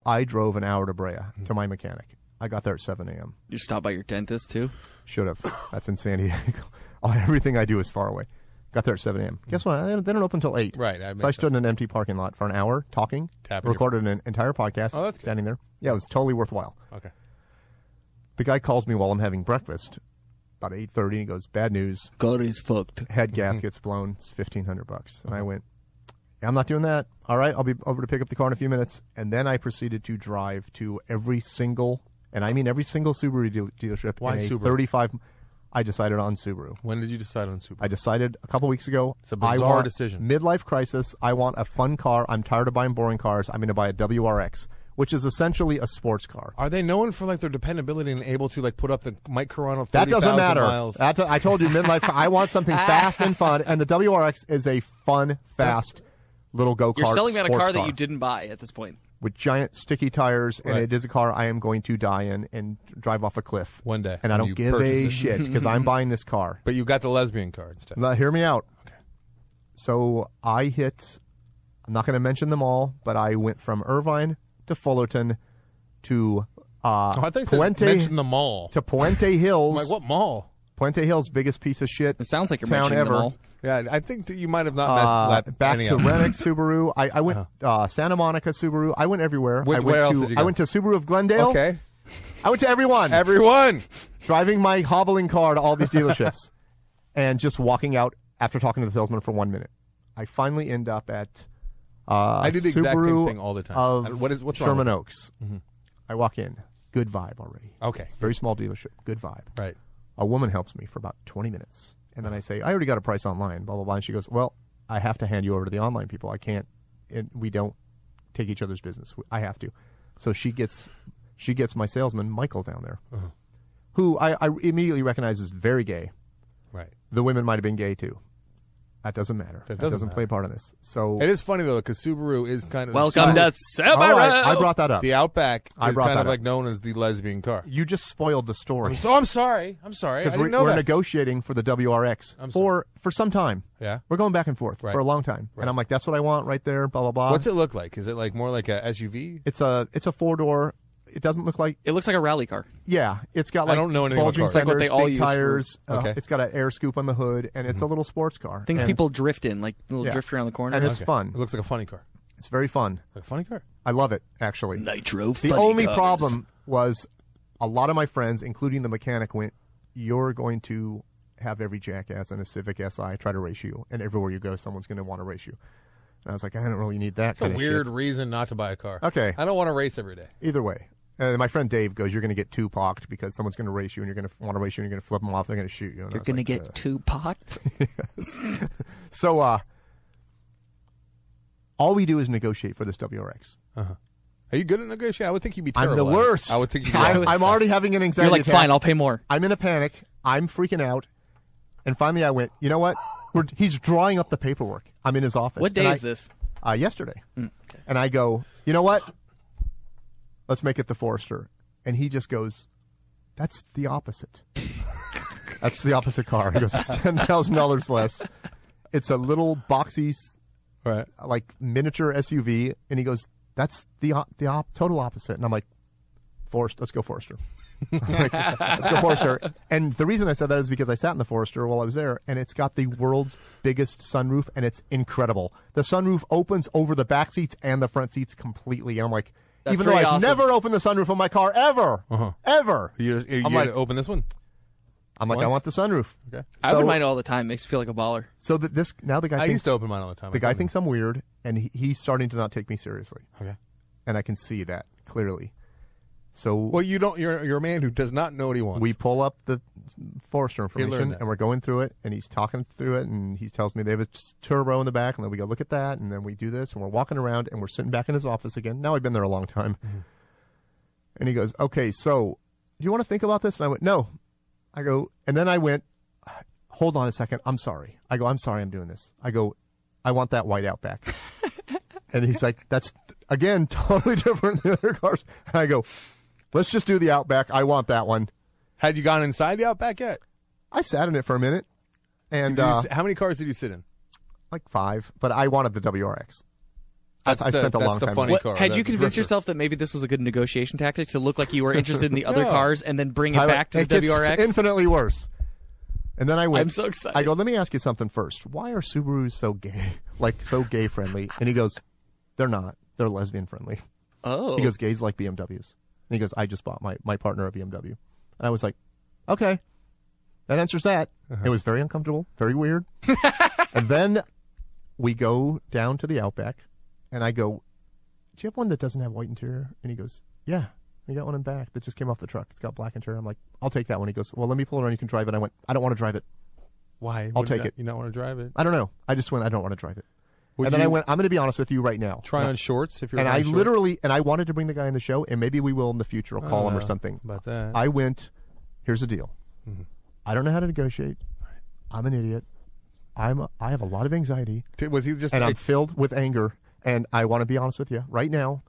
I drove an hour to Brea to my mechanic. I got there at 7 a.m. You stopped by your dentist, too? Should have. That's in San Diego. Everything I do is far away. Got there at 7 a.m. Guess what? They don't open until 8. Right. So I stood in an empty parking lot for an hour talking, recorded an entire podcast, that's standing there. Yeah, it was totally worthwhile. Okay. The guy calls me while I'm having breakfast about 8:30, and he goes, bad news. God is fucked. Head gasget's blown. It's $1,500. And I went, yeah, I'm not doing that. All right, I'll be over to pick up the car in a few minutes. And then I proceeded to drive to every single, and I mean every single Subaru dealership. Why in a Subaru? 35. I decided on Subaru. When did you decide on Subaru? I decided a couple weeks ago. It's a bizarre decision. Midlife crisis. I want a fun car. I'm tired of buying boring cars. I'm going to buy a WRX, which is essentially a sports car. Are they known for like their dependability and able to like put up the Mike Carano 30,000 That doesn't matter. miles? I told you midlife. I want something fast and fun, and the WRX is a fun, fast little go-kart. You're selling me on a car sports that you didn't buy at this point. with giant sticky tires, and Right. it is a car I am going to die in and drive off a cliff One day. And I when don't you give purchase a it. shit because I'm buying this car. But you got the lesbian car instead. Now, hear me out. Okay. So I hit, I'm not going to mention them all, but I went from Irvine to Fullerton to I thought you said Puente mention the mall. to Puente Hills. I'm like, what mall? Puente Hills, biggest piece of shit. It sounds like you're town mentioning ever. them all. Yeah, I think that you might have not messed Back any to of them. Rennick Subaru. I went Santa Monica Subaru. I went everywhere. Where else did you go? I went to Subaru of Glendale. Okay. I went to everyone. Everyone. Driving my hobbling car to all these dealerships and just walking out after talking to the salesman for 1 minute. I finally end up at I do the exact Subaru same thing all the time. Of What's wrong Sherman with it? Oaks. I walk in. Good vibe already. Okay. It's a very small dealership. Good vibe. Right. A woman helps me for about 20 minutes. And then I say, I already got a price online, blah, blah, blah. And she goes, well, I have to hand you over to the online people. I can't, we don't take each other's business. I have to. So she gets my salesman, Michael, down there, who I immediately recognize as very gay. Right. The women might have been gay too. That doesn't matter. That doesn't play a part in this. So It is funny, though, because Subaru is kind of... Welcome to Subaru. all right, I brought that up. The Outback I is brought kind that of up. like known as the lesbian car. You just spoiled the story. I'm sorry. I Because didn't know we're that. negotiating for the WRX for some time. Yeah. We're going back and forth Right. for a long time. Right. And I'm like, that's what I want right there, blah, blah, blah. What's it look like? Is it like more like a SUV? It's a 4-door. It doesn't look like, It looks like a rally car. yeah, it's got like don't know anything about bulging cars. Like what fenders, they all big use for- tires. Okay. It's got an air scoop on the hood, and it's a little sports car. Things and, people drift in, like little yeah. drift around the corner. And it's fun. It looks like a funny car. It's very fun. Like a funny car? I love it, actually. Nitro. The only problem was a lot of my friends, including the mechanic, went, you're going to have every jackass in a Civic Si try to race you, and everywhere you go, someone's going to want to race you. And I was like, I don't really need that It's kind a of weird shit. reason not to buy a car. Okay. I don't want to race every day. Either way. My friend Dave goes, you're going to get Tupac'd because someone's going to race you, and you're going to want to race you, and you're going to flip them off, they're going to shoot you. And I You're was going to like, get Tupac. So, all we do is negotiate for this WRX. Are you good at negotiating? I would think you'd be I'm terrible. the at it. worst. I would think you'd be I'm already having an anxiety You're like, attack. fine, I'll pay more. I'm in a panic. I'm freaking out. And finally I went, you know what? He's drawing up the paperwork. I'm in his office. What day is this? Yesterday. Okay. And I go, you know what? Let's make it the Forester. And he just goes, that's the opposite. That's the opposite car. He goes, it's $10,000 less. It's a little boxy, Right. like miniature SUV. And he goes, that's the total opposite. And I'm like, let's go Forester. I'm like, let's go Forester. And the reason I said that is because I sat in the Forester while I was there, and it's got the world's biggest sunroof, and it's incredible. The sunroof opens over the back seats and the front seats completely. And I'm like, That's even though pretty I've awesome. never opened the sunroof on my car ever, ever. You I'm like, like, open this one? I once? want the sunroof. Okay. I open mine all the time. Makes me feel like a baller. So that now the guy I thinks, used to open mine all the time. the guy thinks I'm weird, and he's starting to not take me seriously. Okay. And I can see that clearly. So Well, you don't. You're a man who does not know what he wants. we pull up the Forester learned information, that. and we're going through it, and he's talking through it, and he tells me they have a turbo in the back, and then we go look at that, and then we do this, and we're walking around, and we're sitting back in his office again. Now I've been there a long time. And he goes, okay, so do you want to think about this? And I went, no. I go, and then I went, hold on a second. I'm sorry. I go, I'm sorry I'm doing this. I go, I want that white Outback. And he's like, that's, again, totally different than the other cars. And I go, let's just do the Outback. I want that one. Had you gone inside the Outback yet? I sat in it for a minute, and How many cars did you sit in? like 5, but I wanted the WRX. I spent a long the time. funny What, car. had the you convinced drifter. yourself that maybe this was a good negotiation tactic to look like you were interested in the other No. cars and then bring it Pilot, back to it the gets WRX? infinitely worse. And then I went. I'm so excited. I go, let me ask you something first. Why are Subarus so gay? Like, so gay friendly? And he goes, they're not. They're lesbian friendly. Oh. He goes, gays like BMWs. And he goes, I just bought my partner a BMW. And I was like, okay. That answers that. It was very uncomfortable, very weird. And then we go down to the Outback, and I go, do you have one that doesn't have white interior? And he goes, yeah. We got one in back that just came off the truck. It's got black interior. I'm like, I'll take that one. He goes, well, let me pull it around. You can drive it. I went, I don't want to drive it. Why? I'll Would take you it. You not want to drive it? I don't know. I just went, I don't want to drive it. Would And then you I went, I'm going to be honest with you right now. try on shorts if you're. And I wearing shorts? literally, and I wanted to bring the guy in the show, and maybe we will in the future. I'll call him or something. About that. I went, here's the deal. I don't know how to negotiate. I'm an idiot. I have a lot of anxiety, Was he just? and I'm like, filled with anger. And I want to be honest with you right now.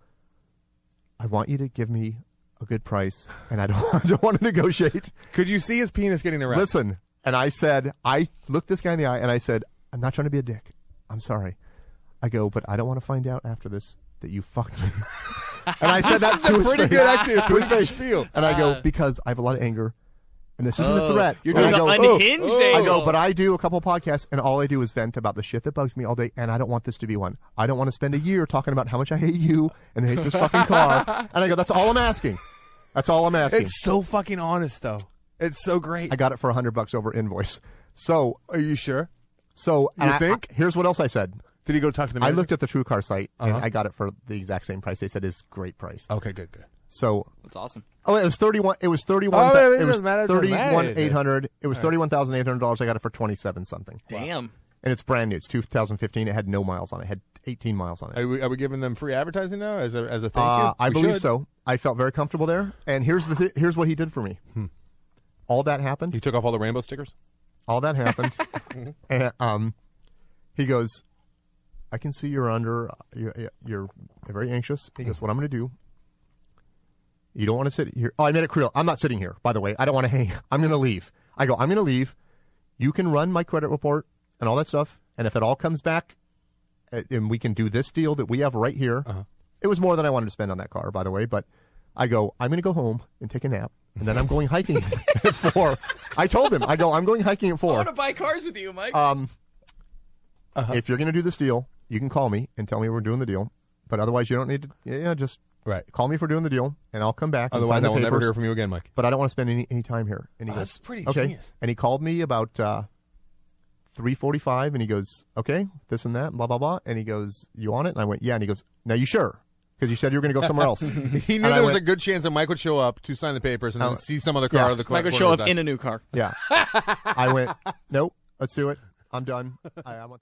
I want you to give me a good price, and I don't want to negotiate. could you see his penis getting around? Listen, and I said, I looked this guy in the eye, and I said, I'm not trying to be a dick. I'm sorry. I go, but I don't want to find out after this that you fucked me. And I said that to his Pretty face. good, actually. To his Pretty good face. feel. And I go, because I have a lot of anger, and this isn't a threat. You're And doing I the go, unhinged I angle. go, but I do a couple podcasts, and all I do is vent about the shit that bugs me all day, and I don't want this to be one. I don't want to spend a year talking about how much I hate you and hate this fucking car. And I go, that's all I'm asking. That's all I'm asking. It's so fucking honest, though. It's so great. I got it for $100 over invoice. So, Are you sure? and You think? here's what else I said. Did he go talk to the I manager? looked at the True Car site, and Uh-huh. I got it for the exact same price. They said is great price. Okay, good. So, That's awesome. oh, it was 31. It was 31. Oh, it it was doesn't matter, it doesn't matter. 31,800. It was $31,800. I got it for 27 something. Damn. And it's brand new. It's 2015. It had no miles on it. It had 18 miles on it. Are we giving them free advertising now as a thank you? I We believe should. so. I felt very comfortable there. And here's here's what he did for me. All that happened. He took off all the rainbow stickers. All that happened. And he goes, I can see you're you're very anxious. He goes, what I'm going to do, you don't want to sit here. Oh, I made it clear. I'm not sitting here, by the way. I don't want to hang. I'm going to leave. I go, I'm going to leave. You can run my credit report and all that stuff. And if it all comes back and we can do this deal that we have right here, it was more than I wanted to spend on that car, by the way. But I go, I'm going to go home and take a nap. And then I'm going hiking at 4. I told him, I go, I'm going hiking at 4. I want to buy cars with you, Mike. If you're going to do this deal, you can call me and tell me we're doing the deal. But otherwise, you don't need to. Just Right. call me for doing the deal, and I'll come back. And Otherwise, sign I the will never papers. hear from you again, Mike. But I don't want to spend any time here. And he goes, That's pretty okay. genius. And he called me about 3:45, and he goes, okay, this and that, blah blah blah. And he goes, you on it? And I went, yeah. And he goes, now you sure? Because you said you were going to go somewhere else. He knew And I there was went- a good chance that Mike would show up to sign the papers and then see some other car yeah. out of the Mike would corner show of up his eye. in a new car. Yeah. I went, nope, let's do it. I'm done. I want the